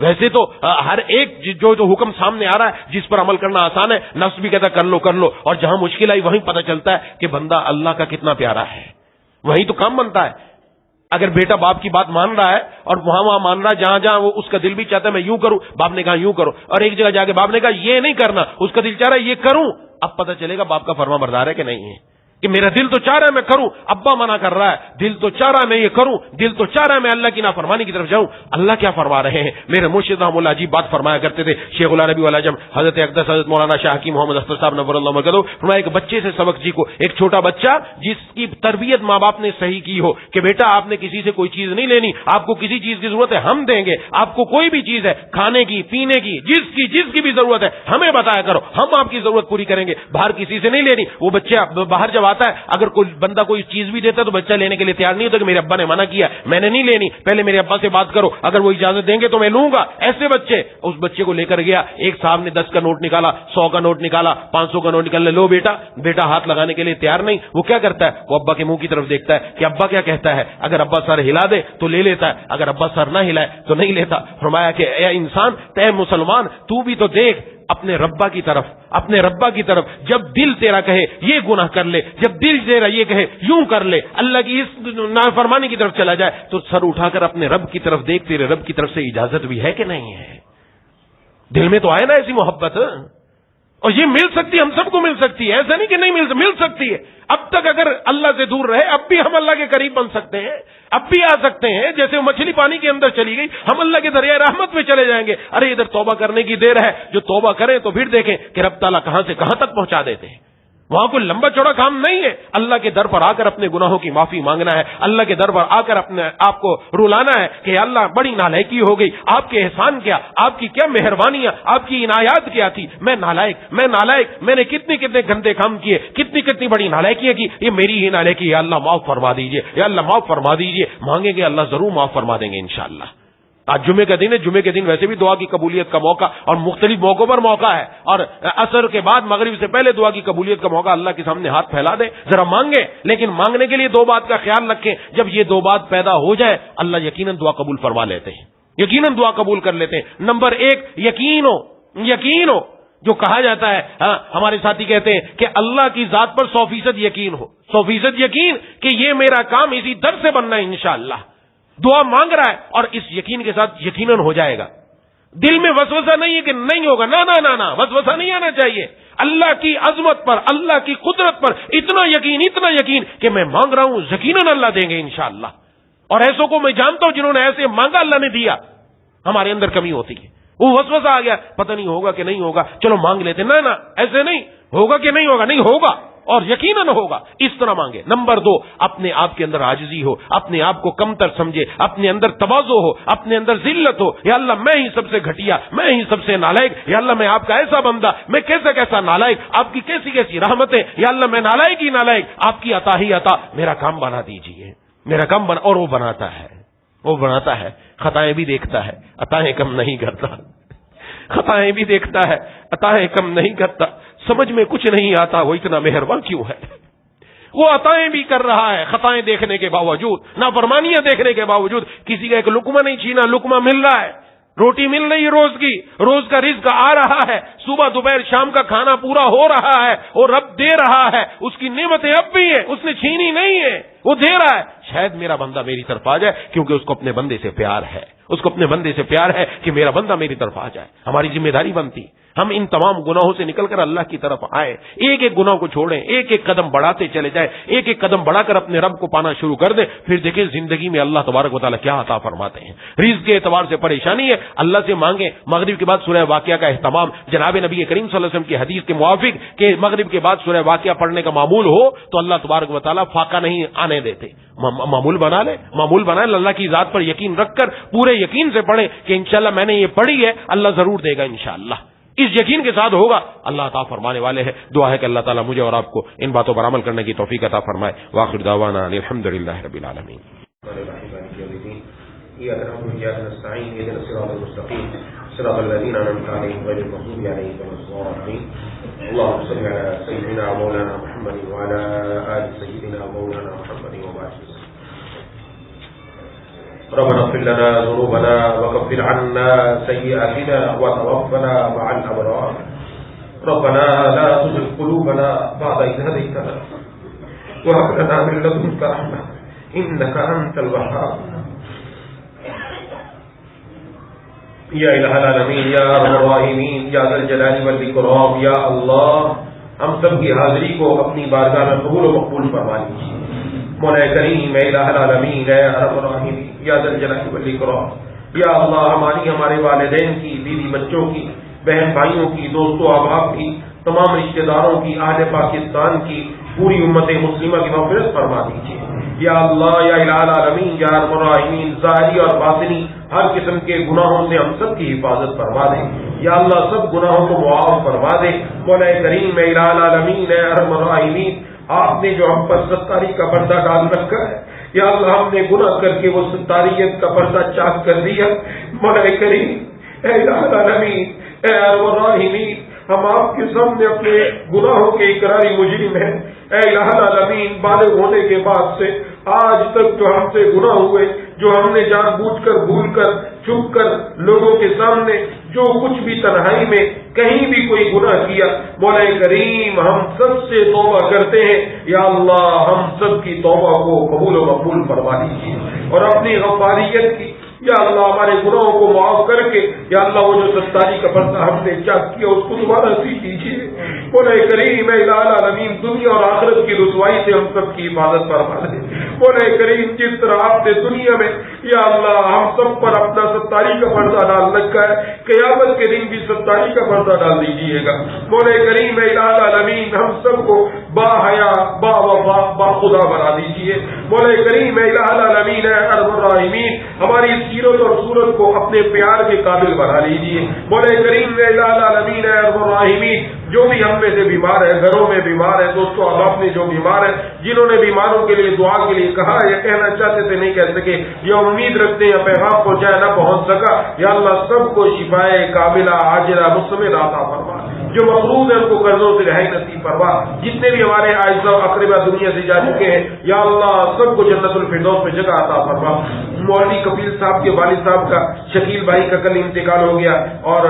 ویسے تو ہر ایک جو حکم سامنے آ رہا ہے جس پر عمل کرنا آسان ہے، نفس بھی کہتا ہے کر لو، اور جہاں مشکل آئی وہیں پتہ چلتا ہے کہ بندہ اللہ کا کتنا پیارا ہے. وہیں تو کام بنتا ہے. اگر بیٹا باپ کی بات مان رہا ہے اور وہاں مان رہا ہے جہاں وہ اس کا دل بھی چاہتا ہے میں یوں کروں، باپ نے کہا یوں کرو، اور ایک جگہ جا کے باپ نے کہا یہ نہیں کرنا، اس کا دل چاہ رہا ہے یہ کروں. اب پتہ چلے گا باپ کا فرما بردار ہے کہ نہیں ہے. کہ میرا دل تو چاہ رہا ہے میں کروں، ابا منع کر رہا ہے، دل تو چاہ رہا ہے میں یہ کروں، دل تو چاہ رہا ہے میں اللہ کی نافرمانی کی طرف جاؤں. اللہ کیا فرما رہے ہیں؟ میرے مرشد رحمۃ اللہ عجیب بات فرمایا کرتے تھے، شیخ العربی والعجم حضرت اقدس حضرت مولانا شاہ حکیم محمد اختر صاحب نور اللہ مرکزہ فرمایا ایک بچے سے سبق سیکھو. ایک چھوٹا بچہ جس کی تربیت ماں باپ نے صحیح کی ہو کہ بیٹا آپ نے کسی سے کوئی چیز نہیں لینی، آپ کو کسی چیز کی ضرورت ہے ہم دیں گے، آپ کو کوئی بھی چیز ہے کھانے کی پینے کی جس کی بھی ضرورت ہے ہمیں بتایا کرو، ہم آپ کی ضرورت پوری کریں گے، باہر کسی سے نہیں لینی. وہ بچہ باہر جب آتا ہے اگر کوئی بندہ کوئی چیز بھی دیتا ہے تو بچہ لینے کے لیے تیار نہیں ہوتا کہ میرے ابا نے منع کیا میں نے نہیں لینی، پہلے میرے ابا سے بات کرو، اگر وہ اجازت دیں گے تو میں لوں گا. ایسے بچے، اس بچے کو لے کر گیا، ایک صاحب نے 10 کا نوٹ نکالا، 100 کا نوٹ نکالا، 500 کا نوٹ نکالا، لو بیٹا ہاتھ لگانے کے لیے تیار نہیں. وہ کیا کرتا ہے؟ وہ ابا کے منہ کی طرف دیکھتا ہے کہ ابا کیا کہتا ہے. اگر ابا سر ہلا دے تو لے لیتا ہے، اگر ابا سر نہ ہلائے تو نہیں لیتا. فرمایا کہ اے انسان، اے مسلمان، تو بھی تو دیکھ اپنے ربا کی طرف جب دل تیرا کہے یہ گناہ کر لے، جب دل تیرا یہ کہے یوں کر لے، اللہ کی اس نافرمانی کی طرف چلا جائے تو سر اٹھا کر اپنے رب کی طرف دیکھ، تیرے رب کی طرف سے اجازت بھی ہے کہ نہیں ہے. دل میں تو آئے نا ایسی محبت، اور یہ مل سکتی ہے، ہم سب کو مل سکتی ہے، ایسا نہیں کہ نہیں مل سکتی ہے. اب تک اگر اللہ سے دور رہے اب بھی ہم اللہ کے قریب بن سکتے ہیں، اب بھی آ سکتے ہیں. جیسے وہ مچھلی پانی کے اندر چلی گئی، ہم اللہ کے دریائے رحمت میں چلے جائیں گے. ارے ادھر توبہ کرنے کی دیر ہے، جو توبہ کریں تو پھر دیکھیں کہ رب تعالیٰ کہاں سے کہاں تک پہنچا دیتے ہیں. وہاں کوئی لمبا چوڑا کام نہیں ہے. اللہ کے در پر آ کر اپنے گناہوں کی معافی مانگنا ہے، اللہ کے در پر آ کر اپنے آپ کو رلانا ہے کہ اللہ بڑی نالائکی ہو گئی، آپ کے احسان کیا، آپ کی کیا مہربانیاں، آپ کی عنایات کیا تھی. میں نالائق، میں نے کتنے گندے کام کیے، کتنی بڑی نالائکیاں کی، یہ میری ہی نالائکی. یا اللہ معاف فرما دیجئے، یا اللہ معاف فرما دیجئے. مانگیں گے اللہ ضرور معاف فرما دیں گے انشاءاللہ. آج جمعے کا دن ہے، جمعے کے دن ویسے بھی دعا کی قبولیت کا موقع اور مختلف موقعوں پر موقع ہے، اور عصر کے بعد مغرب سے پہلے دعا کی قبولیت کا موقع. اللہ کے سامنے ہاتھ پھیلا دیں، ذرا مانگیں، لیکن مانگنے کے لیے 2 بات کا خیال رکھیں. جب یہ 2 بات پیدا ہو جائے اللہ یقیناً دعا قبول فرما لیتے ہیں، یقیناً دعا قبول کر لیتے ہیں. نمبر 1 یقین ہو. جو کہا جاتا ہے، ہمارے ساتھی کہتے ہیں کہ اللہ کی ذات پر 100% یقین ہو، 100% یقین کہ یہ میرا کام اسی در سے بننا ہے انشاءاللہ. دعا مانگ رہا ہے اور اس یقین کے ساتھ یقیناً ہو جائے گا. دل میں وسوسہ نہیں ہے کہ نہیں ہوگا، نہ وسوسہ نہیں آنا چاہیے. اللہ کی عظمت پر، اللہ کی قدرت پر اتنا یقین کہ میں مانگ رہا ہوں یقیناً اللہ دیں گے انشاءاللہ. اور ایسوں کو میں جانتا ہوں جنہوں نے ایسے مانگا اللہ نے دیا. ہمارے اندر کمی ہوتی ہے، وہ وسوسہ آ گیا پتہ نہیں ہوگا کہ نہیں ہوگا، چلو مانگ لیتے. نہ ایسے نہیں ہوگا کہ نہیں ہوگا، نہیں ہوگا اور یقیناً ہوگا. اس طرح مانگے. نمبر 2 اپنے آپ کے اندر عاجزی ہو، اپنے آپ کو کمتر سمجھے، اپنے اندر تواضع ہو، اپنے اندر ذلت ہو. یا اللہ میں ہی سب سے گھٹیا، میں ہی سب سے نالائق. یا اللہ میں آپ کا ایسا بندہ، میں کیسا نالائق، آپ کی کیسی رحمتیں. یا اللہ میں نالائق ہی نالائق، آپ کی عطا ہی عطا، میرا کام بنا دیجیے. میرا کم بنا، اور وہ بناتا ہے، خطائیں بھی دیکھتا ہے، عطائیں کم نہیں کرتا، خطائیں بھی دیکھتا ہے، عطائیں کم نہیں کرتا، سمجھ میں کچھ نہیں آتا وہ اتنا مہربان کیوں ہے؟ وہ عطائیں بھی کر رہا ہے خطائیں دیکھنے کے باوجود، نافرمانیاں دیکھنے کے باوجود، کسی کا ایک لقمہ نہیں چھینا، لقمہ مل رہا ہے، روٹی مل رہی ہے روز کا رزق آ رہا ہے، صبح دوپہر شام کا کھانا پورا ہو رہا ہے، اور رب دے رہا ہے، اس کی نعمتیں اب بھی ہیں، اس نے چھینی نہیں ہے، وہ دے رہا ہے۔ شاید میرا بندہ میری طرف آ جائے، کیونکہ اس کو اپنے بندے سے پیار ہے، اس کو اپنے بندے سے پیار ہے کہ میرا بندہ میری طرف آ جائے۔ ہماری ذمہ داری بنتی ہم ان تمام گناہوں سے نکل کر اللہ کی طرف آئے، ایک ایک گناہ کو چھوڑیں، ایک ایک قدم بڑھاتے چلے جائیں، ایک ایک قدم بڑھا کر اپنے رب کو پانا شروع کر دیں، پھر دیکھیں زندگی میں اللہ تبارک و تعالیٰ کیا عطا فرماتے ہیں۔ رزق کے اعتبار سے پریشانی ہے، اللہ سے مانگیں۔ مغرب کے بعد سورہ واقعہ کا اہتمام جناب نبی کریم صلی اللہ علیہ وسلم کی حدیث کے موافق کہ مغرب کے بعد سورہ واقعہ پڑھنے کا معمول ہو تو اللہ تبارک و تعالیٰ فاقہ نہیں آنے دیتے۔ معمول بنا لیں، اللہ کی ذات پر یقین رکھ کر پورے یقین سے پڑھیں کہ انشاءاللہ میں نے یہ پڑھی ہے، اللہ ضرور دے گا انشاءاللہ۔ اس یقین کے ساتھ ہوگا، اللہ عطا فرمانے والے ہیں۔ دعا ہے کہ اللہ تعالیٰ مجھے اور آپ کو ان باتوں پر عمل کرنے کی توفیق عطا فرمائے۔ وآخر دعوانا الحمدللہ رب العالمین۔ صراط الذين أنعمت عليهم غير المغضوب عليهم ولا الضالين اللهم صل على سيدنا مولانا محمد وعلى آل سيدنا مولانا محمد وبارك وسلم ربنا اغفر لنا ذنوبنا وكفر عنا سيئاتنا وتوفنا مع الأبرار ربنا لا تزغ قلوبنا بعد إذ هديتنا وهب لنا من لدنك رحمة إنك أنت الوهاب یا الہ العالمین یا ارحم الراحمین یا ذا الجلال والاکرام، یا اللہ ہم سب کی حاضری کو اپنی بارگاہ میں قبول و مقبول فرما لیجیے۔ مولا کریم اے الہ العالمین اے ارحم الراحمین یا ذا الجلال والاکرام، یا اللہ ہمارے والدین کی، بیوی بچوں کی، بہن بھائیوں کی، دوستوں احباب کی، تمام رشتہ داروں کی، اہل پاکستان کی، پوری امت مسلمہ کی مغفرت فرما دیجیے۔ یا اللہ یا الہ العالمین یا ارحم الراحمین، ظاہری اور باطنی ہر قسم کے گناہوں سے ہم سب کی حفاظت فرما دے۔ یا اللہ سب گناہوں کو معاف فرما دے۔ مولا کریم اے الہ العالمین اے ارحم الراحمین، آپ نے جو ہم پر ستاری کا پردہ ڈال رکھا ہے، یا اللہ ہم نے گناہ کر کے وہ ستاریت کا پردہ چاک کر دیا۔ مولا کریم اے الہ العالمین اے ارحم الراحمین، ہم آپ کے سامنے اپنے گناہوں کے اقراری مجرم ہیں۔ اے الہ العالمین، بالغ ہونے کے بعد سے آج تک جو ہم سے گناہ ہوئے، جو ہم نے جان بوجھ کر، بھول کر، چھپ کر لوگوں کے سامنے جو کچھ بھی تنہائی میں کہیں بھی کوئی گناہ کیا، مولا کریم ہم سب سے توبہ کرتے ہیں۔ یا اللہ ہم سب کی توبہ کو قبول و مقبول فرما دیجیے، اور اپنی غفاریت کی یا اللہ ہمارے گناہوں کو معاف کر کے یا اللہ وہ جو ستاری کا پردہ ہم نے چاک کیا اس کو دوبارہ سی کیجیے۔ مولا کریم اے الہ العالمین، دنیا اور آخرت کی رسوائی سے ہم سب کی حفاظت فرما دے۔ مولا کریم جس طرح آپ نے دنیا میں یا اللہ ہم سب پر اپنا ستاری کا پردہ ڈال رکھا ہے، قیامت کے دن بھی ستاری کا پردہ ڈال دیجیے گا۔ مولا کریم اے الہ العالمین، ہم سب کو با حیا، با وفا، با خدا بنا دیجیے۔ مولا کریم اے الہ العالمین اے ارحم الراحمین، ہماری سیرت اور صورت کو اپنے پیار کے قابل بنا لیجیے۔ مولا کریم اے الہ العالمین اے ارحم الراحمین، جو بھی ہم میں سے بیمار ہے، گھروں میں بیمار ہے، دوستوں احباب میں جو بیمار ہے، جنہوں نے بیماروں کے لیے دعا کے لیے کہا یا کہنا چاہتے تھے نہیں کہہ سکے، یا امید رکھتے یا پیغام پہنچایا نہ پہنچ سکا، یا اللہ سب کو شفائے کاملہ عاجلہ مستمر عطا فرما۔ جو مقروض ہیں ان کو قرضوں سے رہائی نصیب فرما۔ جتنے بھی ہمارے اعزاء و اقربا دنیا سے جا چکے ہیں، یا اللہ سب کو جنت الفردوس میں جگہ عطا فرما۔ مولوی کفیل صاحب کے والد صاحب کا، شکیل بھائی کا کل انتقال ہو گیا، اور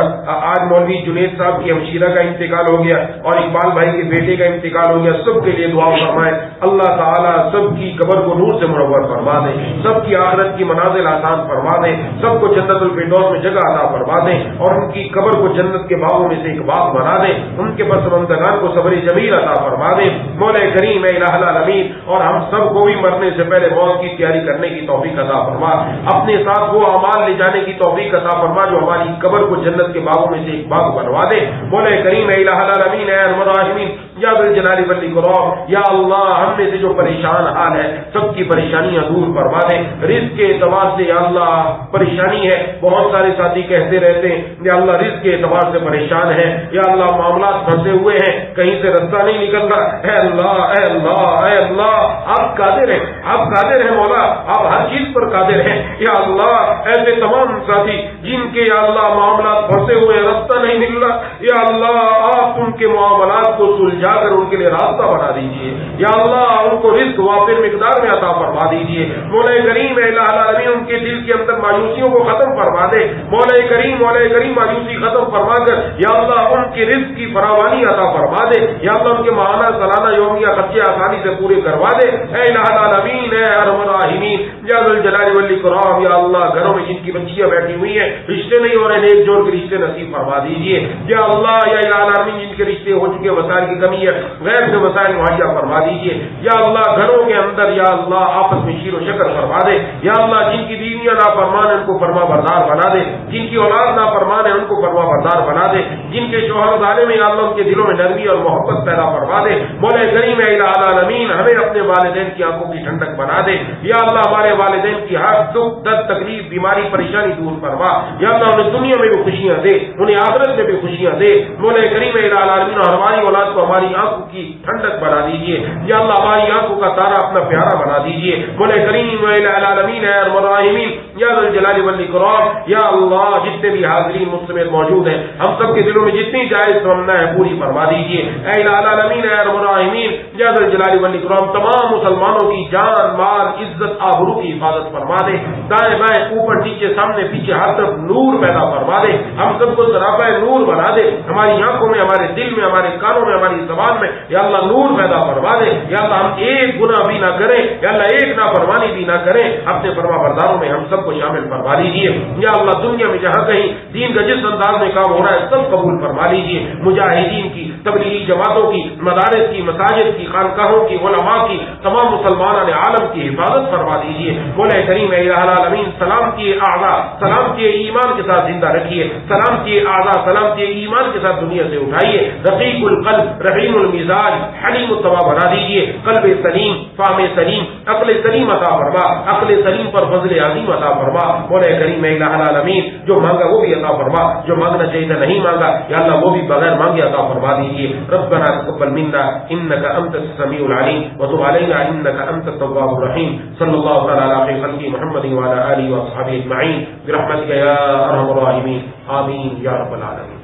آج مولوی جنید صاحب کی ہمشیرہ کا انتقال ہو گیا، اور اقبال بھائی کے بیٹے کا انتقال ہو گیا۔ سب کے لیے دعا فرمائے، اللہ تعالیٰ سب کی قبر کو نور سے منور فرما دے، سب کی آخرت کی منازل آسان فرما دے، سب کو جنت الفردوس میں جگہ عطا فرما دے، اور ان کی قبر کو جنت کے باغوں میں سے ایک باغ بنا دے، ان کے پسماندگان کو صبر جمیل عطا فرما دے۔ مولا کریم اے الہ العالمین، اور ہم سب کو بھی مرنے سے پہلے موت کی تیاری کرنے کی توفیق عطا فرما، اپنے ساتھ وہ اعمال لے جانے کی توفیق عطا فرما جو ہماری قبر کو جنت کے باغوں میں سے ایک باغ بنوا دے۔ مولا کریم اے الہ العالمین اے ارحم الراحمین، یا ذل جلال والاکرام، یا اللہ ہم میں سے جو پریشان حال ہے سب کی پریشانیاں دور فرما دے۔ رزق کے اعتبار سے یا اللہ پریشانی ہے، بہت سارے ساتھی کہتے رہتے ہیں یا اللہ رزق کے اعتبار سے پریشان ہے، یا اللہ معاملات پھنسے ہوئے ہیں، کہیں سے رستہ نہیں نکل رہا، اے اللہ اے اللہ اے اللہ آپ قادر ہیں، آپ قادر ہیں مولا، آپ ہر چیز پر قادر ہیں یا اللہ۔ ایسے تمام ساتھی جن کے یا اللہ معاملات پھنسے ہوئے رستہ نہیں مل رہا، یا اللہ آپ ان کے معاملات کو سلجھا کر ان کے لیے راستہ بنا دیجیے، یا اللہ ان کو رزق وافر مقدار میں عطا فرما دیجیے۔ مولا کریم اے الہ العالمین ان کے دل کے اندر مایوسیوں کو ختم فرما دے، مولا کریم مایوسی ختم فرما کر یا اللہ ان کے رزق کی فراوانی عطا فرما دے، یا اللہ ان کے ماہانہ سالانہ یومیہ خرچے آسانی سے پورے کروا دے، اے الہ العالمین اے ارحم الراحمین یا ذل جلال والاکرام۔ یا اللہ گھروں میں جن کی بچیاں بیٹھی ہوئی ہیں رشتے نہیں ہو رہے، نیک جوڑ کے رشتے نصیب فرما دیجیے، یا اللہ یا الہ العالمین جن کے رشتے ہو چکے وسائل کی کمی ہے غیر سے وسائل مہیا فرما دیجیے، یا اللہ گھروں کے اندر یا اللہ آپس میں شیر و شکر فرما دے، یا اللہ جن کی بیویاں نافرمان ہیں ان کو فرما بردار بنا دے، جن کی اولاد نافرمان ہے ان کو فرما بردار بنا دے، جن کے شوہر ظالم ہیں یا اللہ ان کے دلوں میں نرمی اور محبت پیدا فرما دے، مولا کریم اے الہ العالمین ہمیں اپنے والدین کی آنکھوں کی ٹھنڈک بنا دے، یا اللہ ہمارے والدین کی ہر دکھ درد تکلیف بیماری پریشانی دور فرما، یا اللہ انہیں دنیا میں بھی خوشیاں دے انہیں آخرت میں بھی خوشیاں دے، مولا کریم اے الہ العالمین اور ہماری اولاد کو ہماری آنکھوں کی ٹھنڈک بنا دیجیے، یا اللہ ہماری آنکھوں کا تارا اپنا پیارا بنا دیجیے، مولا کریم اے الہ العالمین اے ارحم الراحمین یا ذل جلال والاکرام۔ یا اللہ جتنے بھی حاضرین مجھ سمیت موجود ہیں ہم سب کے دلوں میں جتنی جائز تمنا ہے پوری فرما دیجیے، اے الہ العالمین اے ارحم الراحمین یا ذل جلال والاکرام۔ تمام مسلمانوں کی جان مال عزت آبرو کی حفاظت فرما دے، دائیں بائیں اوپر نیچے سامنے پیچھے ہر طرف نور پیدا فرما دے، ہم سب کو سراپا نور بنا دے، ہماری آنکھوں میں ہمارے دل میں ہمارے کانوں میں ہماری زبان میں یا اللہ نور پیدا فرما دے، یا اللہ ہم ایک گناہ بھی نہ کریں، یا اللہ ایک نافرمانی بھی نہ کریں، اپنے فرما برداروں میں ہم سب کو شامل فرما لیجیے، یا اللہ دنیا میں جہاں کہیں دین کا جس انداز میں کام ہو رہا ہے سب قبول فرما لیجیے، مجاہدین کی تبلیغی جماعتوں کی مدارس کی مساجد کی خانقاہوں کی علماء کی تمام مسلمان عالم کی حفاظت فرما دیجیے، مولا کریم اے الہ العالمین سلام کی اعضاء سلام کے ایمان کے ساتھ زندہ رکھیے، سلام کے اعضاء سلام کے ایمان کے ساتھ دنیا سے اٹھائیے، رقیق القلب رحیم المزاج حلیم الطبع بنا دیجیے، قلب سلیم فہم سلیم عقل سلیم عطا فرما، عقل سلیم پر فضل عظیم عطا فرما، مولا کریم اے الہ العالمین جو مانگا وہ بھی عطا فرما، جو مانگنا چاہیے تھا نہیں مانگا یا اللہ وہ بھی بغیر مانگے عطا فرما دیجیے، ربنا تقبل منا انك انت السميع العليم وتب علينا انك انت التواب الرحيم، صلى الله تعالى على خير خلقه محمد وعلى اله واصحابه اجمعين برحمتك يا ارحم الراحمين، آمين يا رب العالمين۔